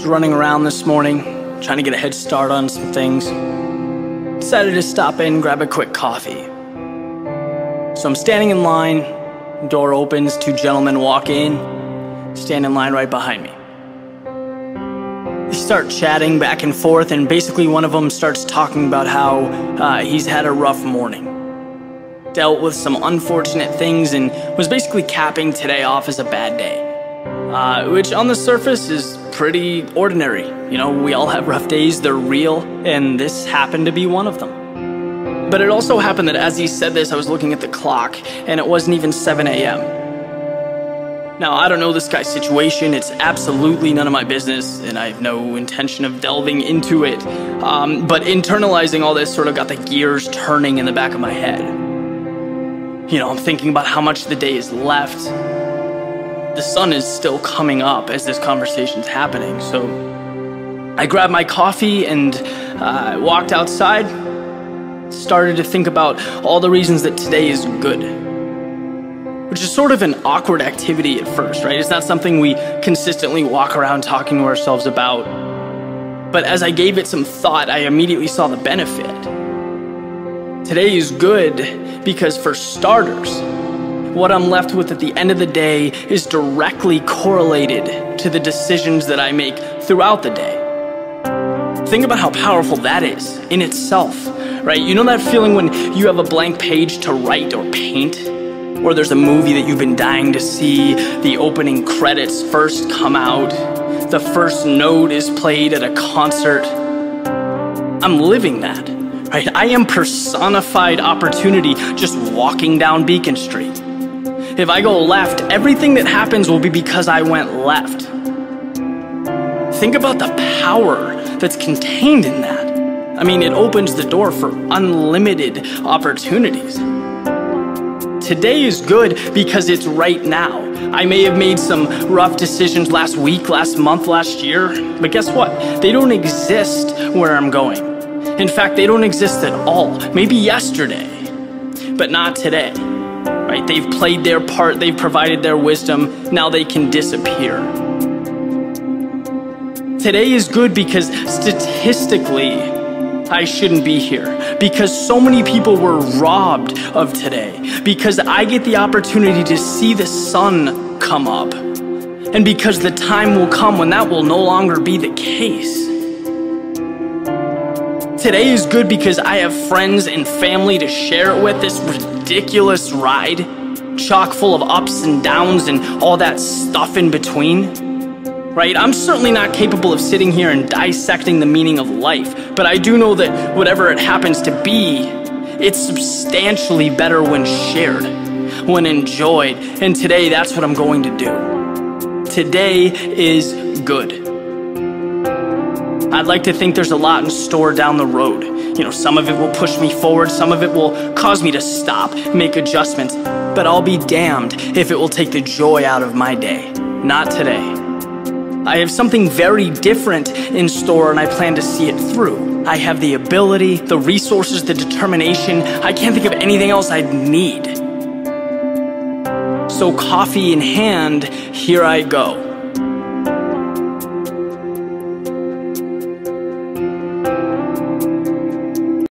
was running around this morning, trying to get a head start on some things. Decided to stop in, grab a quick coffee. So I'm standing in line, door opens, two gentlemen walk in, stand in line right behind me. They start chatting back and forth, and basically one of them starts talking about how he's had a rough morning. Dealt with some unfortunate things and was basically capping today off as a bad day. Which on the surface is pretty ordinary. You know, we all have rough days, they're real, and this happened to be one of them. But it also happened that as he said this, I was looking at the clock, and it wasn't even 7 a.m. Now, I don't know this guy's situation, it's absolutely none of my business, and I have no intention of delving into it. But internalizing all this sort of got the gears turning in the back of my head. You know, I'm thinking about how much the day is left. The sun is still coming up as this conversation's happening, so I grabbed my coffee and walked outside, started to think about all the reasons that today is good, which is sort of an awkward activity at first, right? It's not something we consistently walk around talking to ourselves about, but as I gave it some thought, I immediately saw the benefit. Today is good because, for starters, what I'm left with at the end of the day is directly correlated to the decisions that I make throughout the day. Think about how powerful that is in itself, right? You know that feeling when you have a blank page to write or paint? Or there's a movie that you've been dying to see, the opening credits first come out, the first note is played at a concert. I'm living that, right? I am personified opportunity just walking down Beacon Street. If I go left, everything that happens will be because I went left. Think about the power that's contained in that. I mean, it opens the door for unlimited opportunities. Today is good because it's right now. I may have made some rough decisions last week, last month, last year, but guess what? They don't exist where I'm going. In fact, they don't exist at all. Maybe yesterday, but not today. Right? They've played their part, they've provided their wisdom, now they can disappear. Today is good because statistically, I shouldn't be here. Because so many people were robbed of today. Because I get the opportunity to see the sun come up. And because the time will come when that will no longer be the case. Today is good because I have friends and family to share it with. This ridiculous ride, chock full of ups and downs and all that stuff in between, right? I'm certainly not capable of sitting here and dissecting the meaning of life, but I do know that whatever it happens to be, it's substantially better when shared, when enjoyed, and today that's what I'm going to do. Today is good. I'd like to think there's a lot in store down the road. You know, some of it will push me forward, some of it will cause me to stop, make adjustments, but I'll be damned if it will take the joy out of my day. Not today. I have something very different in store and I plan to see it through. I have the ability, the resources, the determination. I can't think of anything else I'd need. So coffee in hand, here I go.